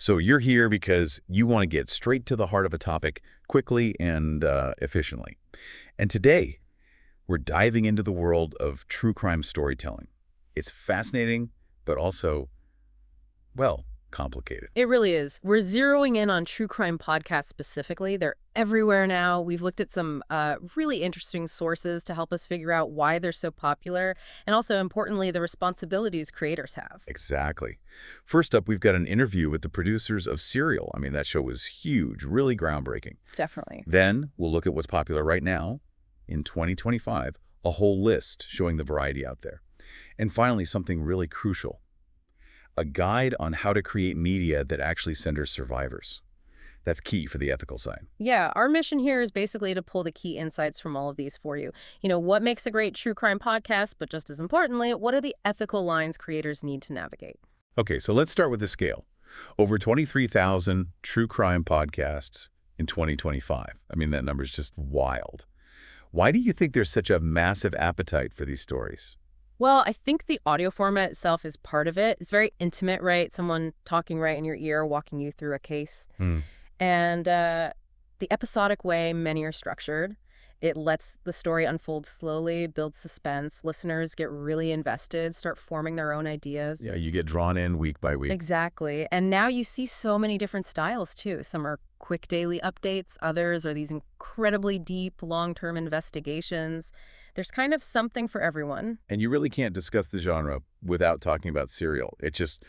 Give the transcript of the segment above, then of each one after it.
So you're here because you want to get straight to the heart of a topic quickly and efficiently. And today, we're diving into the world of true crime storytelling. It's fascinating, but also, well, complicated. It really is. We're zeroing in on true crime podcasts specifically. They're everywhere now. We've looked at some really interesting sources to help us figure out why they're so popular, and also, importantly, the responsibilities creators have. Exactly. First up, we've got an interview with the producers of Serial. I mean, that show was huge, really groundbreaking. Definitely. Then we'll look at what's popular right now, in 2025, a whole list showing the variety out there. And finally, something really crucial. A guide on how to create media that actually centers survivors. That's key for the ethical side. Yeah, our mission here is basically to pull the key insights from all of these for you. What makes a great true crime podcast, but just as importantly, what are the ethical lines creators need to navigate? Okay, so let's start with the scale. Over 23,000 true crime podcasts in 2025. I mean, that number is just wild. Why do you think there's such a massive appetite for these stories? Well, I think the audio format itself is part of it. It's very intimate, right? Someone talking right in your ear, walking you through a case. Hmm. And the episodic way many are structured, it lets the story unfold slowly, builds suspense. Listeners get really invested, start forming their own ideas. Yeah, you get drawn in week by week. Exactly. And now you see so many different styles, too. Some are quick daily updates. Others are these incredibly deep, long-term investigations. There's kind of something for everyone. And you really can't discuss the genre without talking about Serial. It just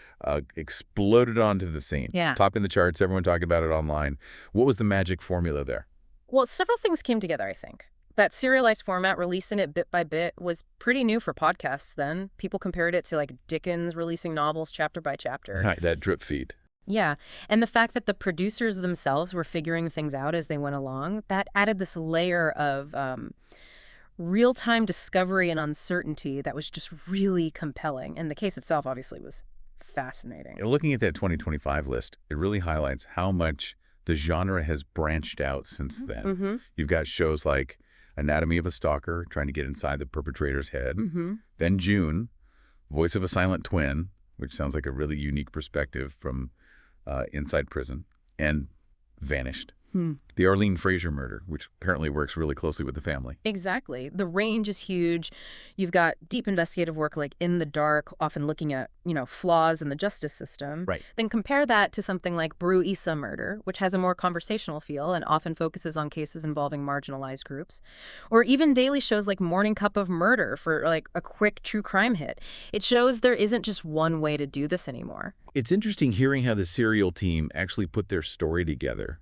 exploded onto the scene. Yeah. Topping the charts, everyone talking about it online. What was the magic formula there? Well, several things came together, I think. That serialized format, releasing it bit by bit, was pretty new for podcasts then. People compared it to like Dickens releasing novels chapter by chapter. Right, that drip feed. Yeah, and the fact that the producers themselves were figuring things out as they went along, that added this layer of real-time discovery and uncertainty that was just really compelling. And the case itself, obviously, was fascinating. Looking at that 2025 list, it really highlights how much the genre has branched out since then. Mm-hmm. You've got shows like Anatomy of a Stalker, trying to get inside the perpetrator's head. Mm-hmm. Then June, Voice of a Silent Twin, which sounds like a really unique perspective from inside prison, and Vanished. The Arlene Fraser murder, which apparently works really closely with the family. Exactly. The range is huge. You've got deep investigative work like In the Dark, often looking at, flaws in the justice system. Right. Then compare that to something like Brew Issa Murder, which has a more conversational feel and often focuses on cases involving marginalized groups. Or even daily shows like Morning Cup of Murder for like a quick true crime hit. It shows there isn't just one way to do this anymore. It's interesting hearing how the Serial team actually put their story together.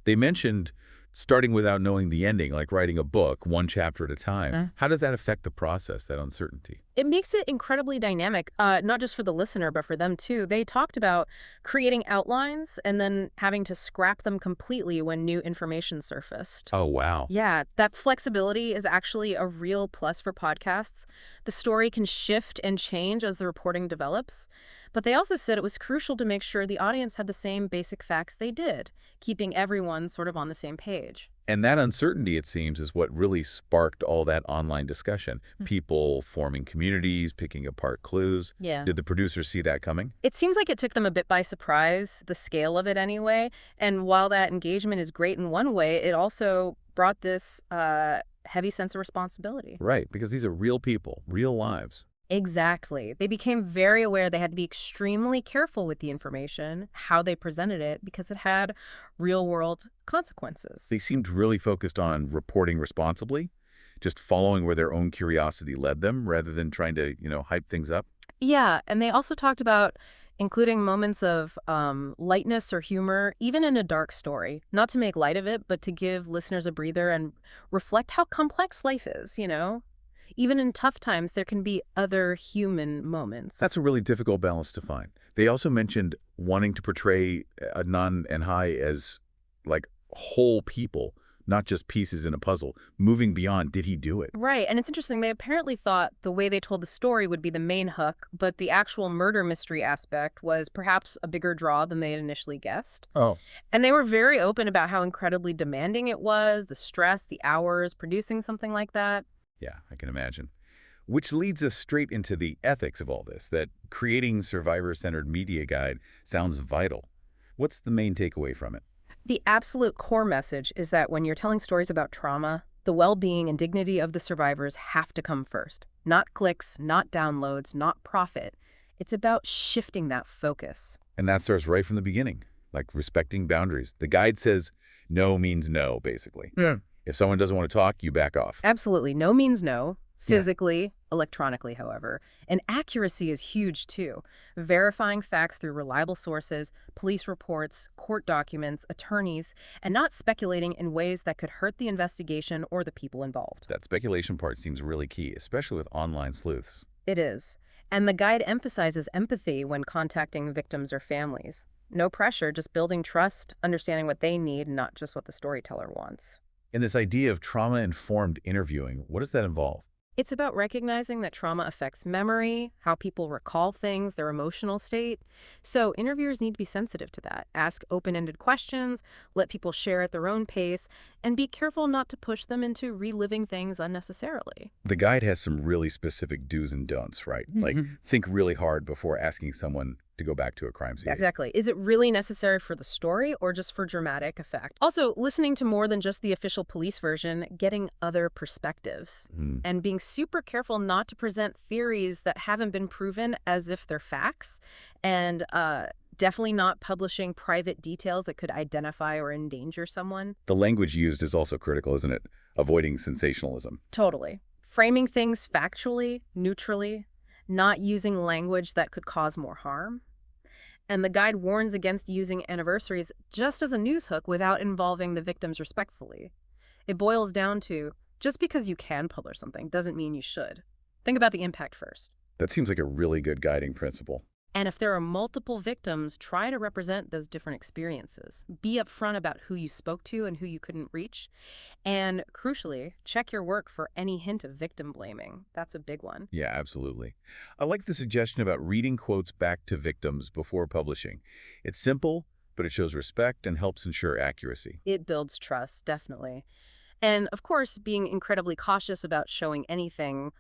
They mentioned starting without knowing the ending, like writing a book, one chapter at a time. How does that affect the process, that uncertainty? It makes it incredibly dynamic, not just for the listener, but for them too. They talked about creating outlines and then having to scrap them completely when new information surfaced. Oh, wow. Yeah, that flexibility is actually a real plus for podcasts. The story can shift and change as the reporting develops. But they also said it was crucial to make sure the audience had the same basic facts they did, keeping everyone sort of on the same page. And that uncertainty, it seems, is what really sparked all that online discussion. People forming communities, picking apart clues. Yeah. Did the producers see that coming? It seems like it took them a bit by surprise, the scale of it anyway. And while that engagement is great in one way, it also brought this heavy sense of responsibility. Right, because these are real people, real lives. Exactly. They became very aware they had to be extremely careful with the information, how they presented it, because it had real-world consequences. They seemed really focused on reporting responsibly, just following where their own curiosity led them rather than trying to, hype things up. Yeah, and they also talked about including moments of lightness or humor, even in a dark story. Not to make light of it, but to give listeners a breather and reflect how complex life is, Even in tough times, there can be other human moments. That's a really difficult balance to find. They also mentioned wanting to portray Adnan and Hai as, like, whole people, not just pieces in a puzzle. Moving beyond, did he do it? Right, and it's interesting. They apparently thought the way they told the story would be the main hook, but the actual murder mystery aspect was perhaps a bigger draw than they had initially guessed. Oh. And they were very open about how incredibly demanding it was, the stress, the hours, producing something like that. Yeah, I can imagine. Which leads us straight into the ethics of all this, that creating survivor-centered media guide sounds vital. What's the main takeaway from it? The absolute core message is that when you're telling stories about trauma, the well-being and dignity of the survivors have to come first. Not clicks, not downloads, not profit. It's about shifting that focus. And that starts right from the beginning, like respecting boundaries. The guide says no means no, basically. Yeah. If someone doesn't want to talk, you back off. Absolutely. No means no. Yeah. Physically, electronically, however. And accuracy is huge, too. Verifying facts through reliable sources, police reports, court documents, attorneys, and not speculating in ways that could hurt the investigation or the people involved. That speculation part seems really key, especially with online sleuths. It is. And the guide emphasizes empathy when contacting victims or families. No pressure, just building trust, understanding what they need, not just what the storyteller wants. And this idea of trauma-informed interviewing, what does that involve? It's about recognizing that trauma affects memory, how people recall things, their emotional state. So interviewers need to be sensitive to that. Ask open-ended questions, let people share at their own pace, and be careful not to push them into reliving things unnecessarily. The guide has some really specific do's and don'ts, right? Like, think really hard before asking someone to go back to a crime scene. Exactly. Is it really necessary for the story or just for dramatic effect? Also, listening to more than just the official police version, getting other perspectives, and being super careful not to present theories that haven't been proven as if they're facts, and definitely not publishing private details that could identify or endanger someone. The language used is also critical, isn't it? Avoiding sensationalism. Totally. Framing things factually, neutrally, not using language that could cause more harm. And the guide warns against using anniversaries just as a news hook without involving the victims respectfully. It boils down to, just because you can publish something doesn't mean you should. Think about the impact first. That seems like a really good guiding principle. And if there are multiple victims, try to represent those different experiences. Be upfront about who you spoke to and who you couldn't reach. And crucially, check your work for any hint of victim blaming. That's a big one. Yeah, absolutely. I like the suggestion about reading quotes back to victims before publishing. It's simple, but it shows respect and helps ensure accuracy. It builds trust, definitely. And of course, being incredibly cautious about showing anything,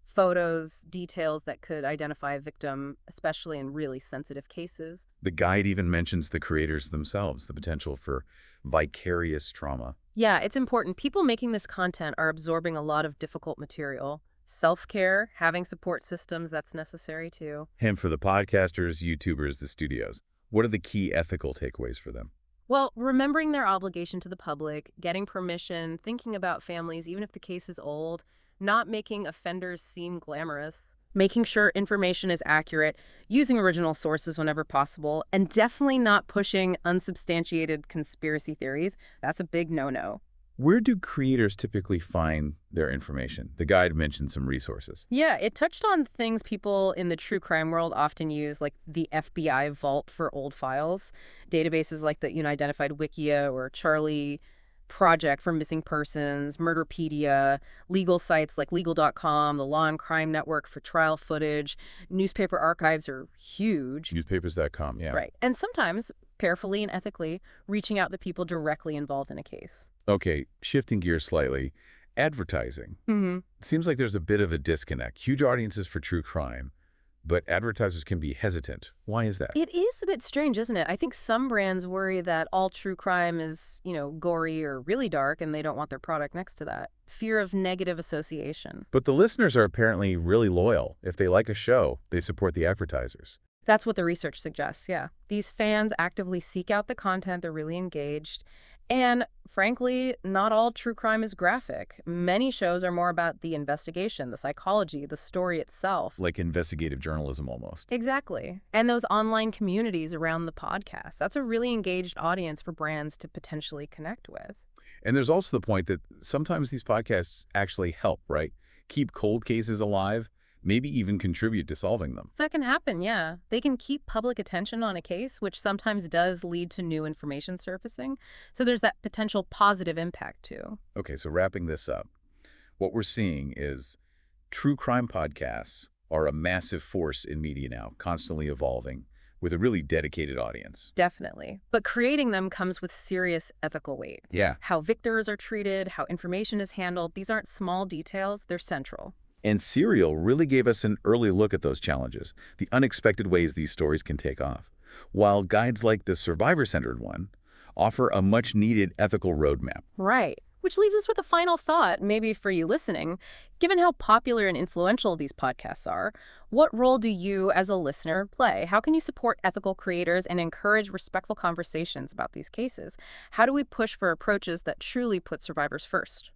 photos, details that could identify a victim, especially in really sensitive cases. The guide even mentions the creators themselves, the potential for vicarious trauma. Yeah, it's important. People making this content are absorbing a lot of difficult material. Self-care, having support systems, that's necessary too. And for the podcasters, YouTubers, the studios, what are the key ethical takeaways for them? Well, remembering their obligation to the public, getting permission, thinking about families, even if the case is old, not making offenders seem glamorous, making sure information is accurate, using original sources whenever possible, and definitely not pushing unsubstantiated conspiracy theories. That's a big no-no. Where do creators typically find their information? The guide mentioned some resources. Yeah, it touched on things people in the true crime world often use, like the FBI Vault for old files, databases like the Unidentified Wikia or Charlie Project for missing persons, Murderpedia, legal sites like legal.com, the Law and Crime Network for trial footage. Newspaper archives are huge. Newspapers.com, yeah. Right. And sometimes, carefully and ethically, reaching out to people directly involved in a case. Okay, shifting gears slightly. Advertising. It seems like there's a bit of a disconnect. Huge audiences for true crime, but advertisers can be hesitant. Why is that? It is a bit strange, isn't it? I think some brands worry that all true crime is, gory or really dark, and they don't want their product next to that. Fear of negative association. But the listeners are apparently really loyal. If they like a show, they support the advertisers. That's what the research suggests, yeah. These fans actively seek out the content, they're really engaged. And frankly, not all true crime is graphic. Many shows are more about the investigation, the psychology, the story itself. Like investigative journalism almost. Exactly. And those online communities around the podcast. That's a really engaged audience for brands to potentially connect with. And there's also the point that sometimes these podcasts actually help, right? Keep cold cases alive, maybe even contribute to solving them. That can happen, yeah. They can keep public attention on a case, which sometimes does lead to new information surfacing. So there's that potential positive impact, too. Okay, so wrapping this up, what we're seeing is true crime podcasts are a massive force in media now, constantly evolving, with a really dedicated audience. Definitely. But creating them comes with serious ethical weight. Yeah. How victims are treated, how information is handled, these aren't small details, they're central. And Serial really gave us an early look at those challenges, the unexpected ways these stories can take off. while guides like the survivor-centered one offer a much-needed ethical roadmap. Right. Which leaves us with a final thought, maybe for you listening. Given how popular and influential these podcasts are, what role do you, as a listener, play? How can you support ethical creators and encourage respectful conversations about these cases? How do we push for approaches that truly put survivors first?